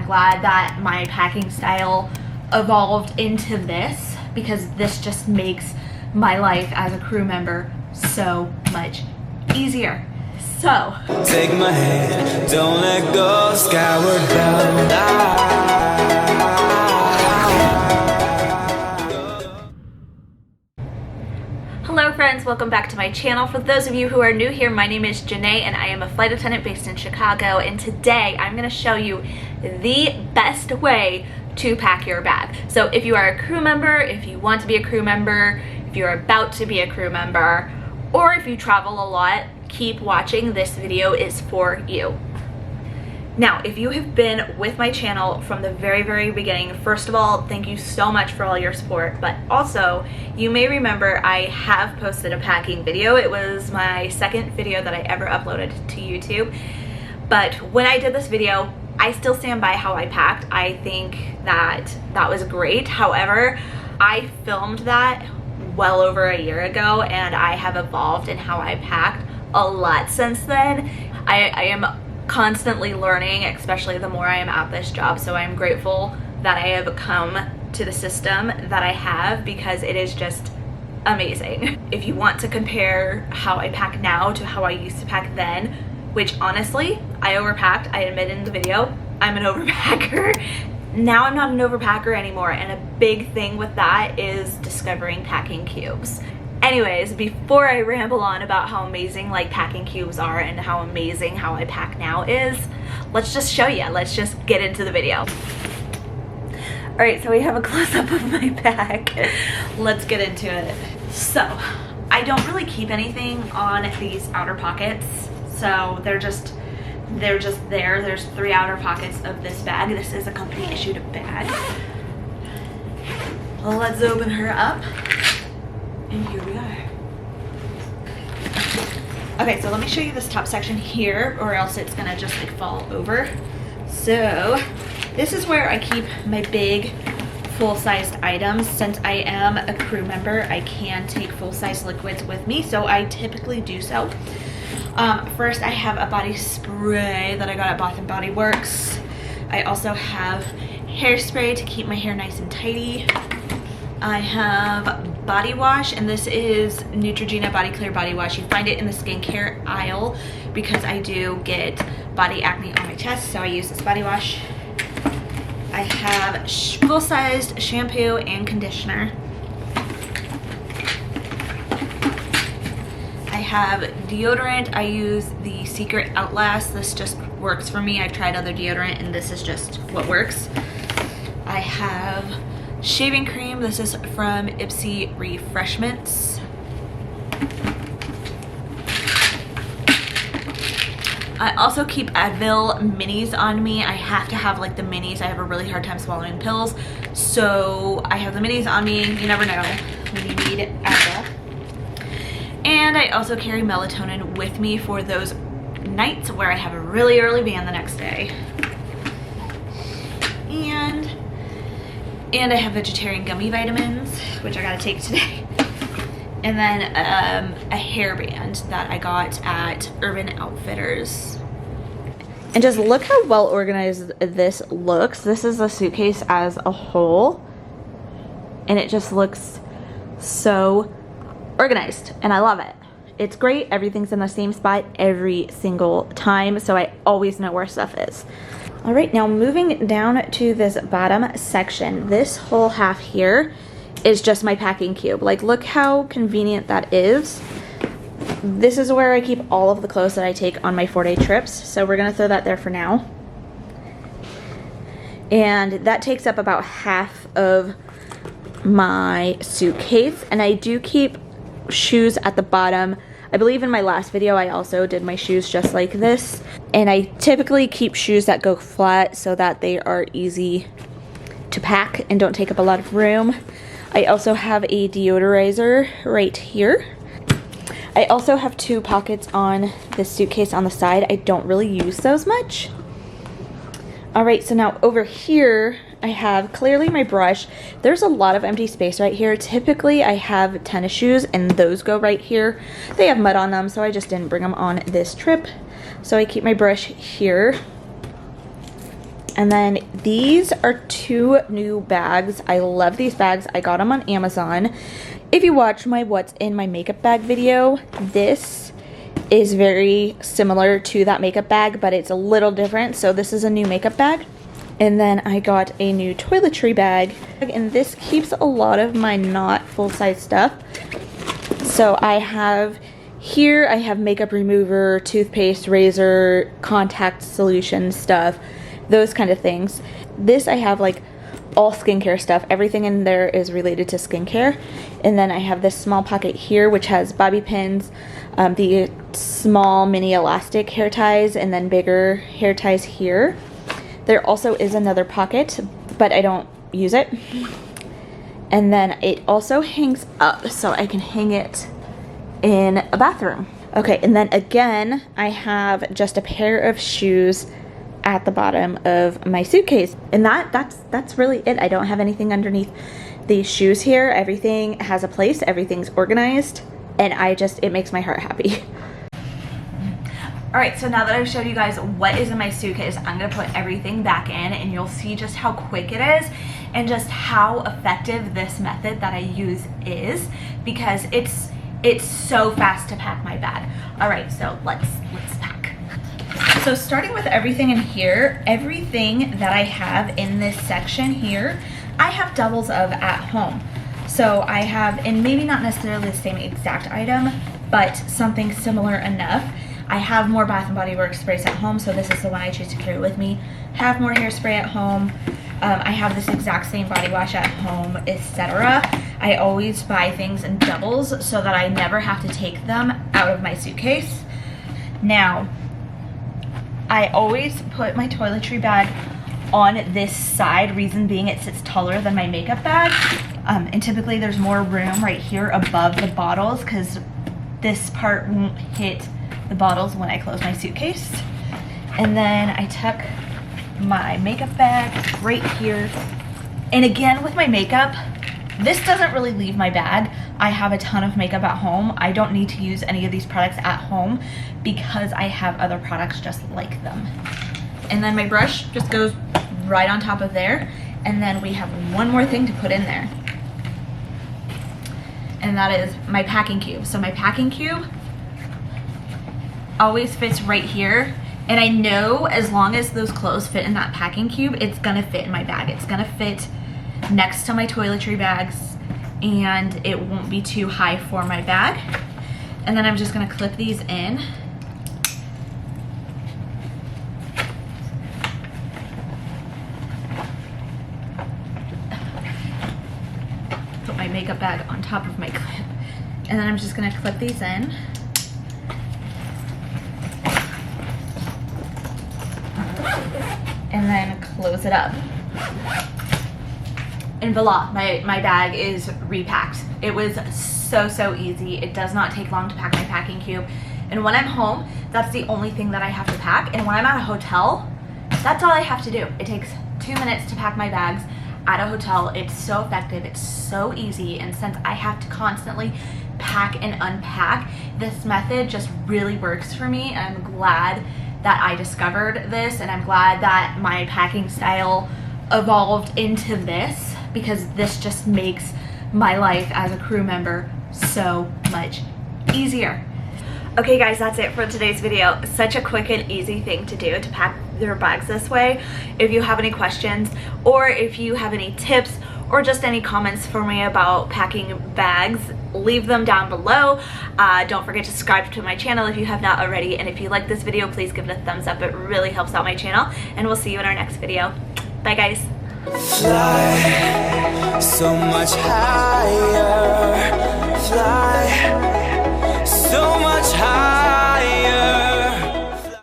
glad that my packing style evolved into this, because this just makes my life as a crew member so much easier. So take my hand, don't let go, skyward bound. Hello friends, welcome back to my channel. For those of you who are new here, my name is Jinaye and I am a flight attendant based in Chicago, and today I'm going to show you the best way to pack your bag. So if you are a crew member, if you want to be a crew member, if you're about to be a crew member, or if you travel a lot, keep watching. This video is for you. Now, if you have been with my channel from the very beginning, first of all, thank you so much for all your support, but also you may remember I have posted a packing video. It was my second video that I ever uploaded to YouTube, but when I did this video, I still stand by how I packed. I think that was great. However, I filmed that well over a year ago and I have evolved in how I packed a lot since then. I am constantly learning, especially the more I am at this job, so I'm grateful that I have come to the system that I have, because it is just amazing. If you want to compare how I pack now to how I used to pack then, which honestly, I overpacked, I admit in the video, I'm an overpacker. Now I'm not an overpacker anymore, and a big thing with that is discovering packing cubes. Anyways, before I ramble on about how amazing like packing cubes are and how amazing how I pack now is, let's just show you. Let's just get into the video. Alright, so we have a close-up of my bag. Let's get into it. So, I don't really keep anything on these outer pockets, so they're just there. There's 3 outer pockets of this bag. This is a company issued bag. Well, let's open her up. And here we are. Okay, so let me show you this top section here, or else it's gonna just like fall over. So this is where I keep my big full-sized items. Since I am a crew member, I can take full-size liquids with me, so I typically do so. First, I have a body spray that I got at Bath and Body Works. I also have hairspray to keep my hair nice and tidy. I have body wash, and this is Neutrogena Body Clear Body Wash. You find it in the skincare aisle because I do get body acne on my chest, so I use this body wash. I have full-sized shampoo and conditioner. I have deodorant. I use the Secret Outlast. This just works for me. I've tried other deodorant and this is just what works. I have shaving cream. This is from Ipsy Refreshments. I also keep Advil minis on me. I have to have like the minis. I have a really hard time swallowing pills, so I have the minis on me. You never know when you need Advil. And I also carry melatonin with me for those nights where I have a really early band the next day. And I have vegetarian gummy vitamins, which I gotta take today. And then a hairband that I got at Urban Outfitters. And just look how well organized this looks. This is the suitcase as a whole. And it just looks so organized, and I love it. It's great. Everything's in the same spot every single time, so I always know where stuff is. All right, now moving down to this bottom section, this whole half here is just my packing cube. Like, look how convenient that is. This is where I keep all of the clothes that I take on my 4-day trips, so we're gonna throw that there for now. And that takes up about half of my suitcase, and I do keep shoes at the bottom. I believe in my last video I also did my shoes just like this, and I typically keep shoes that go flat so that they are easy to pack and don't take up a lot of room. I also have a deodorizer right here. I also have 2 pockets on this suitcase on the side. I don't really use those much. Alright, so now over here I have clearly my brush. There's a lot of empty space right here. Typically I have tennis shoes and those go right here. They have mud on them, so I just didn't bring them on this trip. So I keep my brush here. And then these are 2 new bags. I love these bags. I got them on Amazon. If you watch my what's in my makeup bag video, this is very similar to that makeup bag, but it's a little different. So this is a new makeup bag. And then I got a new toiletry bag, and this keeps a lot of my not full-size stuff. So I have here, I have makeup remover, toothpaste, razor, contact solution stuff, those kind of things. This I have like all skincare stuff. Everything in there is related to skincare. And then I have this small pocket here which has bobby pins, the small mini elastic hair ties, and then bigger hair ties here. There also is another pocket, but I don't use it. And then it also hangs up, so I can hang it in a bathroom. Okay, and then again, I have just a pair of shoes at the bottom of my suitcase. And that's really it. I don't have anything underneath these shoes here. Everything has a place, everything's organized, and it makes my heart happy. Alright, so now that I've showed you guys what is in my suitcase, I'm going to put everything back in, and you'll see just how quick it is and just how effective this method that I use is, because it's so fast to pack my bag. Alright, so let's pack. So starting with everything in here, everything that I have in this section here, I have doubles of at home. So I have, and maybe not necessarily the same exact item, but something similar enough. I have more Bath & Body Works sprays at home, so this is the one I choose to carry with me. Have more hairspray at home. I have this exact same body wash at home, etc. I always buy things in doubles so that I never have to take them out of my suitcase. Now, I always put my toiletry bag on this side, reason being it sits taller than my makeup bag. And typically there's more room right here above the bottles because this part won't hit the bottles when I close my suitcase. And then I tuck my makeup bag right here. And again, with my makeup, this doesn't really leave my bag. I have a ton of makeup at home. I don't need to use any of these products at home because I have other products just like them. And then my brush just goes right on top of there. And then we have one more thing to put in there. And that is my packing cube. So my packing cube always fits right here. And I know as long as those clothes fit in that packing cube, it's gonna fit in my bag. It's gonna fit next to my toiletry bags and it won't be too high for my bag. And then I'm just gonna clip these in. Put my makeup bag on top of my clip. And then I'm just gonna clip these in. And then close it up. And voila, my bag is repacked. It was so easy. It does not take long to pack my packing cube. And when I'm home, that's the only thing that I have to pack. And when I'm at a hotel, that's all I have to do. It takes 2 minutes to pack my bags at a hotel. It's so effective, it's so easy. And since I have to constantly pack and unpack, this method just really works for me. And I'm glad that I discovered this, and I'm glad that my packing style evolved into this, because this just makes my life as a crew member so much easier. Okay guys, that's it for today's video. Such a quick and easy thing to do, to pack your bags this way. If you have any questions, or if you have any tips, or just any comments for me about packing bags, leave them down below. Don't forget to subscribe to my channel if you have not already, and if you like this video, please give it a thumbs up. It really helps out my channel, and we'll see you in our next video. Bye guys. Fly so much higher.